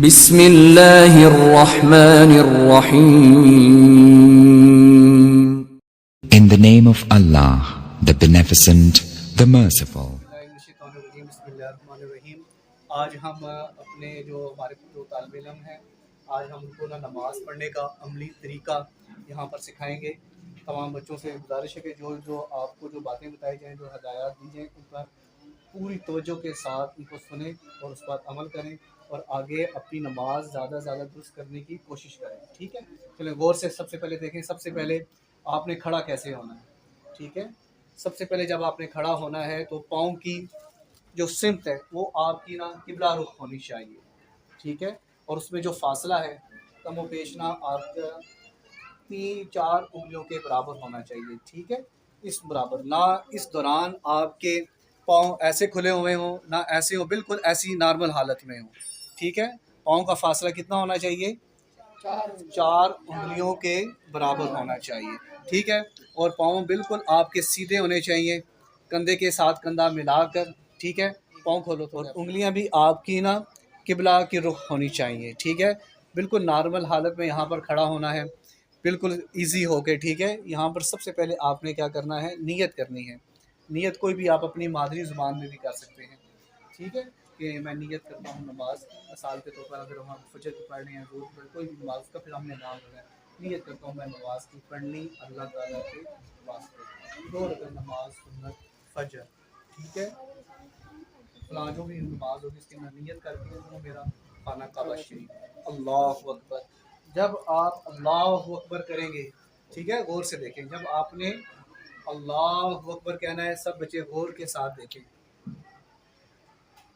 بسم اللہ الرحمن الرحیم. In the name of Allah, the Beneficent, the Merciful. بسم اللہ الرحمن الرحیم. آج ہم اپنے جو ہمارے جو طالب علم ہیں، آج ہم ان کو نماز پڑھنے کا عملی طریقہ یہاں پر سکھائیں گے. تمام بچوں سے گزارش ہے کہ جو آپ کو جو باتیں بتائی جائیں، جو ہدایات دی جائیں، ان پر پوری توجہ کے ساتھ ان کو سنیں اور اس پر عمل کریں اور آگے اپنی نماز زیادہ سے زیادہ درست کرنے کی کوشش کریں. ٹھیک ہے، چلیں غور سے سب سے پہلے دیکھیں. سب سے پہلے آپ نے کھڑا کیسے ہونا ہے. ٹھیک ہے، سب سے پہلے جب آپ نے کھڑا ہونا ہے تو پاؤں کی جو سمت ہے وہ آپ کی قبلہ رخ ہونی چاہیے. ٹھیک ہے، اور اس میں جو فاصلہ ہے کم و بیش آپ کا 3-4 انگلیوں کے برابر ہونا چاہیے. ٹھیک ہے، اس برابر نہ اس دوران آپ کے پاؤں ایسے کھلے ہوئے ہوں نہ ایسے ہوں، بالکل ایسی نارمل حالت میں ہوں. ٹھیک ہے، پاؤں کا فاصلہ کتنا ہونا چاہیے؟ 4 انگلیوں کے برابر ہونا چاہیے. ٹھیک ہے، اور پاؤں بالکل آپ کے سیدھے ہونے چاہیے، کندھے کے ساتھ کندھا ملا کر. ٹھیک ہے، پاؤں کھولو تو انگلیاں بھی آپ کی قبلہ کی رخ ہونی چاہیے. ٹھیک ہے، بالکل نارمل حالت میں یہاں پر کھڑا ہونا ہے، بالکل ایزی ہو کے. ٹھیک ہے، یہاں پر سب سے پہلے آپ نے کیا کرنا ہے، نیت کرنی ہے. نیت کوئی بھی آپ اپنی مادری زبان میں بھی کر سکتے ہیں. ٹھیک ہے، کہ میں نیت کرتا ہوں نماز مثال کے طور پر، اگر ہم فجر کی پڑھ رہے ہیں، ظہر کی کوئی بھی نماز کا پھر ہم نے نام لگا ہے، نیت کرتا ہوں میں نماز کی پڑھنی اللہ تعالیٰ کے واسطے، 2 رکعت نماز سنت فجر. ٹھیک ہے، فلاں جو بھی نماز ہوگی اس کی میں نیت کر کے وہ میرا خانہ کعبہ شریف. اللہ اکبر. جب آپ اللہ اکبر کریں گے، ٹھیک ہے، غور سے دیکھیں. جب آپ نے اللہ اکبر کہنا ہے، سب بچے غور کے ساتھ دیکھیں.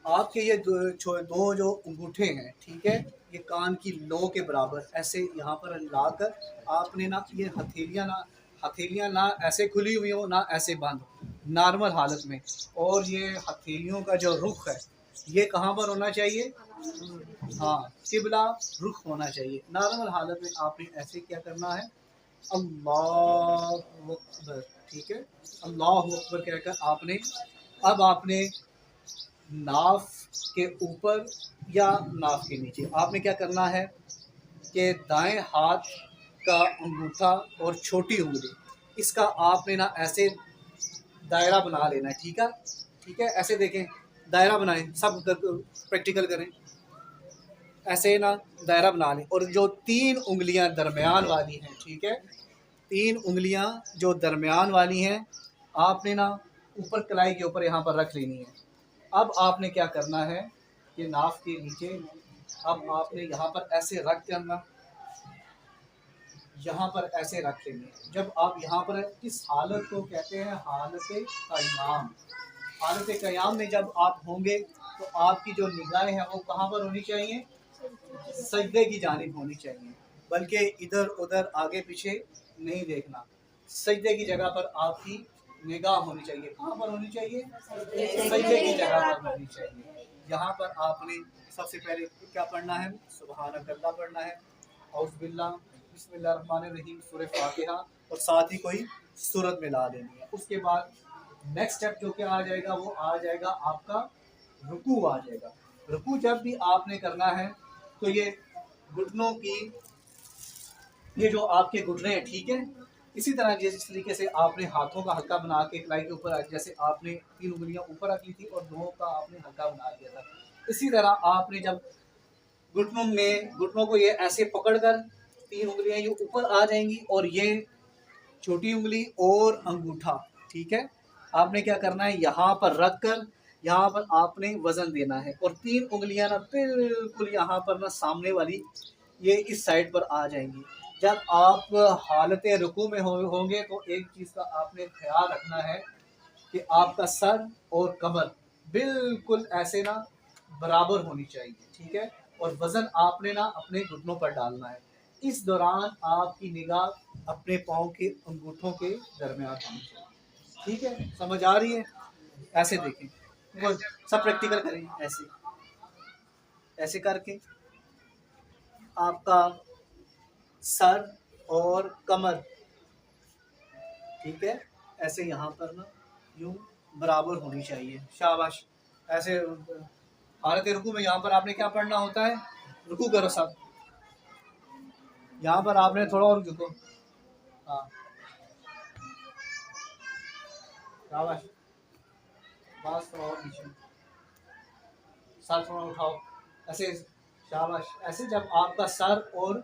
آپ کے یہ دو جو انگوٹھے ہیں، ٹھیک ہے، یہ کان کی لو کے برابر ایسے یہاں پر لا کر آپ نے یہ ہتھیلیاں نہ ایسے کھلی ہوئی ہوں نہ ایسے بند ہوں، نارمل حالت میں. اور یہ ہتھیلیوں کا جو رخ ہے یہ کہاں پر ہونا چاہیے؟ ہاں، قبلہ رخ ہونا چاہیے. نارمل حالت میں آپ نے ایسے کیا کرنا ہے، اللہ اکبر. ٹھیک ہے، اللہ اکبر کہہ کر اب آپ نے ناف کے اوپر یا ناف کے نیچے آپ نے کیا کرنا ہے کہ دائیں ہاتھ کا انگوٹھا اور چھوٹی انگلی اس کا آپ نے ایسے دائرہ بنا لینا ہے. ٹھیک ہے، ایسے دیکھیں، دائرہ بنائیں، سب پریکٹیکل کریں. ایسے دائرہ بنا لیں، اور جو 3 انگلیاں درمیان والی ہیں، ٹھیک ہے، 3 انگلیاں جو درمیان والی ہیں آپ نے اوپر کلائی کے اوپر یہاں پر رکھ لینی ہے. اب آپ نے کیا کرنا ہے کہ ناف کے نیچے اب آپ نے یہاں پر ایسے رکھ کرنا، یہاں پر ایسے رکھ لیں گے. جب آپ یہاں پر اس حالت کو کہتے ہیں حالت قیام. حالت قیام میں جب آپ ہوں گے تو آپ کی جو نگاہیں ہیں وہ کہاں پر ہونی چاہیے؟ سجدے کی جانب ہونی چاہیے، بلکہ ادھر ادھر آگے پیچھے نہیں دیکھنا. سجدے کی جگہ پر آپ کی نگاہ ہونی چاہیے. کہاں پر ہونی چاہیے؟ سجدے کی جگہ پر ہونی چاہیے. یہاں پر آپ نے سب سے پہلے کیا پڑھنا ہے؟ سبحانک اللہ پڑھنا ہے، اعوذ باللہ، بسم اللہ الرحمن الرحیم، سورہ فاتحہ، اور ساتھ ہی کوئی سورت میں لا دینی ہے. اس کے بعد نیکسٹ اسٹیپ جو کیا آ جائے گا، وہ آ جائے گا آپ کا رکوع آ جائے گا. رکوع جب بھی آپ نے کرنا ہے تو یہ گھٹنوں کی یہ جو آپ کے گھٹنے ہیں، ٹھیک ہے، اسی طرح جس طریقے سے آپ نے ہاتھوں کا ہلکا بنا کے کلائی کے اوپر، جیسے آپ نے 3 انگلیاں اوپر رکھ لی تھی اور 2 کا آپ نے ہلکا بنا دیا تھا، اسی طرح آپ نے جب گھٹنوں کو یہ ایسے پکڑ کر 3 انگلیاں یہ اوپر آ جائیں گی اور یہ چھوٹی انگلی اور انگوٹھا، ٹھیک ہے، آپ نے کیا کرنا ہے یہاں پر رکھ کر یہاں پر آپ نے وزن دینا ہے، اور 3 انگلیاں بالکل یہاں پر سامنے والی یہ اس سائڈ پر آ جائیں گی. جب آپ حالت رکوع میں ہوں گے تو ایک چیز کا آپ نے خیال رکھنا ہے کہ آپ کا سر اور کمر بالکل ایسے برابر ہونی چاہیے. ٹھیک ہے، اور وزن آپ نے اپنے گھٹنوں پر ڈالنا ہے. اس دوران آپ کی نگاہ اپنے پاؤں کے انگوٹھوں کے درمیان ہونی چاہیے. ٹھیک ہے، سمجھ آ رہی ہے؟ ایسے دیکھیں، سب پریکٹیکل کریں. ایسے کر کے آپ کا سر اور کمر، ٹھیک ہے، ایسے یہاں پر یوں برابر ہونی چاہیے. شاباش. ایسے حالت رکوع میں یہاں پر آپ نے کیا پڑھنا ہوتا ہے؟ رکو کرو سب. یہاں پر آپ نے تھوڑا اور جھکو. ہاں شاباش. بس تھوڑا اور پیچھے, سر تھوڑا اٹھاؤ ایسے. شاباش. ایسے جب آپ کا سر اور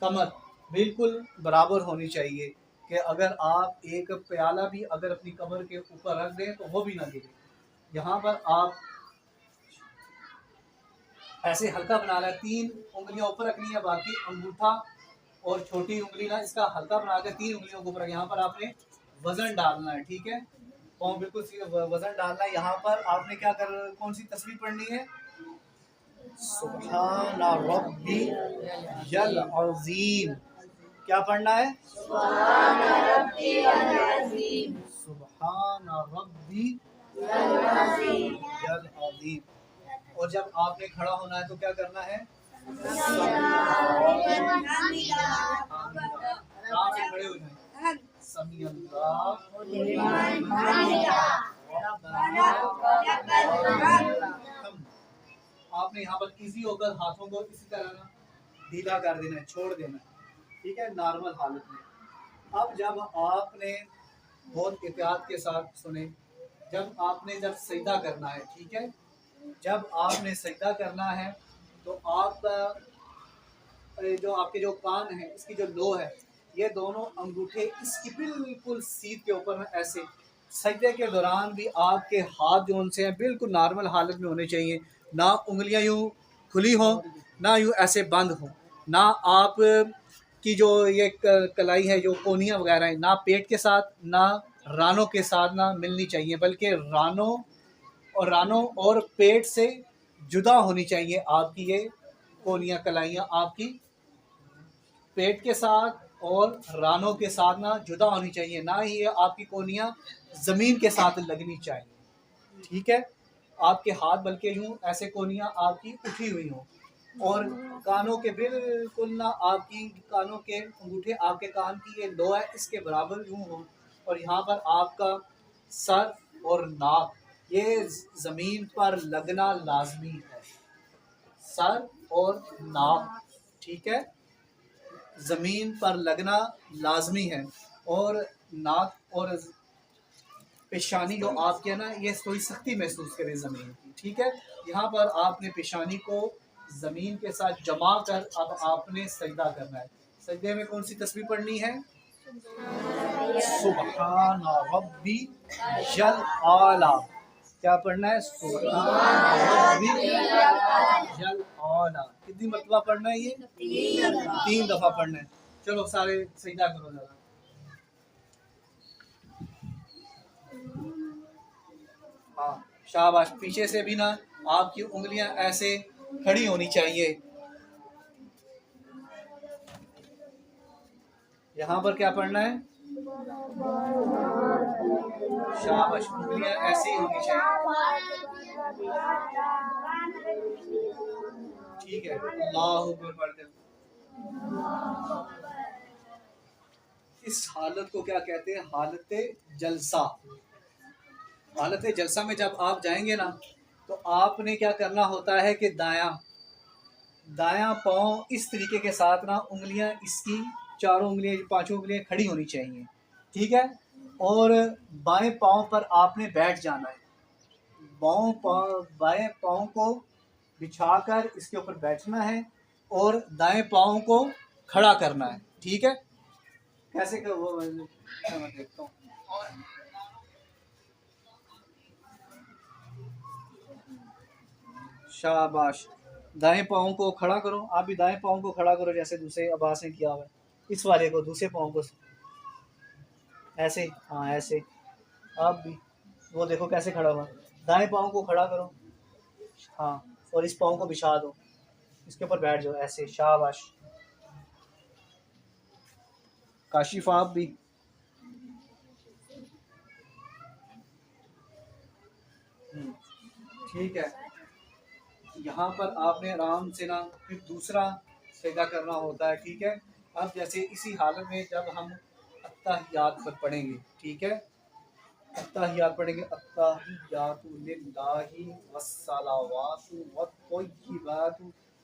کمر بالکل برابر ہونی چاہیے کہ اگر آپ ایک پیالہ بھی اگر اپنی کمر کے اوپر رکھ دیں تو وہ بھی نہ گرے. یہاں پر آپ ایسے ہلکا بنانا ہے, 3 انگلیاں اوپر رکھنی ہے, باقی انگوٹھا اور چھوٹی انگلی نا اس کا ہلکا بنا کے 3 انگلیوں کو اوپر. یہاں پر آپ نے وزن ڈالنا ہے, ٹھیک ہے, پاؤں بالکل وزن ڈالنا ہے. یہاں پر آپ نے کیا کون سی تسبیح پڑھنی ہے؟ سبحان ربی العظیم. کیا پڑھنا ہے؟ سبحان ربی العظیم. سبحان ربی العظیم. اور جب آپ نے کھڑا ہونا ہے تو کیا کرنا ہے؟ آپ سے کھڑے ہو جائیں. سمیع اللہ لمن حمدہ. آپ نے یہاں پر ایزی ہو کر ہاتھوں کو اسی طرح نا ڈھیلا کر دینا ہے, چھوڑ دینا ہے, ٹھیک ہے, نارمل حالت میں. اب جب آپ نے بہت احتیاط کے ساتھ سنیں, جب سجدہ کرنا ہے, ٹھیک ہے, جب آپ نے سجدہ کرنا ہے تو آپ کا جو آپ کے جو کان ہے اس کی جو لو ہے یہ دونوں انگوٹھے اس کی بالکل سیدھ کے اوپر ایسے. سجدے کے دوران بھی آپ کے ہاتھ جو ان سے ہیں بالکل نارمل حالت میں ہونے چاہیے, نہ انگلیاں یوں کھلی ہوں نہ یوں ایسے بند ہوں, نہ آپ کی جو یہ کلائی ہے جو کونیاں وغیرہ ہیں نہ پیٹ کے ساتھ نہ رانوں کے ساتھ نہ ملنی چاہیے, بلکہ رانوں اور پیٹ سے جدا ہونی چاہیے. آپ کی یہ کونیاں کلائیاں آپ کی پیٹ کے ساتھ اور رانوں کے ساتھ نہ جدا ہونی چاہیے, نہ ہی آپ کی کونیاں زمین کے ساتھ لگنی چاہیے, ٹھیک ہے. آپ کے ہاتھ بلکہ یوں ایسے کونیاں آپ کی اٹھی ہوئی ہوں, اور کانوں کے بالکل نہ آپ کی کانوں کے انگوٹھے آپ کے کان کی یہ لو ہے اس کے برابر یوں ہوں, اور یہاں پر آپ کا سر اور ناک یہ زمین پر لگنا لازمی ہے. سر اور ناک, ٹھیک ہے, زمین پر لگنا لازمی ہے. اور ناک اور پیشانی جو آپ کے نا یہ تھوڑی سختی محسوس کرے زمین کی, ٹھیک ہے. یہاں پر آپ نے پیشانی کو زمین کے ساتھ جما کر اب آپ نے سجدہ کرنا ہے. سجدے میں کون سی تسبیح پڑھنی ہے؟ سبحان ربی الاعلی. کیا پڑھنا ہے؟ سبحان ربی الاعلی. کتنی مرتبہ پڑھنا ہے؟ یہ 3 دفعہ پڑھنا ہے. چلو سارے سجدہ کرو ذرا. ہاں شاباش. پیچھے سے بھی نا آپ کی انگلیاں ایسے کھڑی ہونی چاہیے. یہاں پر کیا پڑھنا ہے؟ شاباش. انگلیاں ایسے ہی ہونی چاہیے, ٹھیک ہے. اللہ اکبر پڑھتے ہیں. اس حالت کو کیا کہتے ہیں؟ حالت جلسہ. حالت جلسہ میں جب آپ جائیں گے نا تو آپ نے کیا کرنا ہوتا ہے کہ دایاں پاؤں اس طریقے کے ساتھ نا انگلیاں اس کی 4 انگلیاں 5 انگلیاں کھڑی ہونی چاہیے, ٹھیک ہے. اور بائیں پاؤں پر آپ نے بیٹھ جانا ہے. بائیں پاؤں کو بچھا کر اس کے اوپر بیٹھنا ہے اور دائیں پاؤں کو کھڑا کرنا ہے, ٹھیک ہے. کیسے میں دیکھتا ہوں. شاباش. دائیں پاؤں کو کھڑا کرو. آپ بھی دائیں پاؤں کو کھڑا کرو جیسے دوسرے عباس نے کیا ہوا ہے. اس والے کو دوسرے پاؤں کو ایسے, ہاں ایسے. آپ بھی وہ دیکھو کیسے کھڑا ہوا. دائیں پاؤں کو کھڑا کرو, ہاں, اور اس پاؤں کو بچھا دو, اس کے اوپر بیٹھ جاؤ ایسے. شاباش. کاشف آپ بھی. ٹھیک ہے. یہاں پر آپ نے آرام سے نا پھر دوسرا سجدہ کرنا ہوتا ہے, ٹھیک ہے. اب جیسے اسی حالت میں جب ہم اتحیات پر پڑھیں گے, ٹھیک ہے, اتحیات پڑھیں گے. اتحیات للہ والصلوات والطیبات.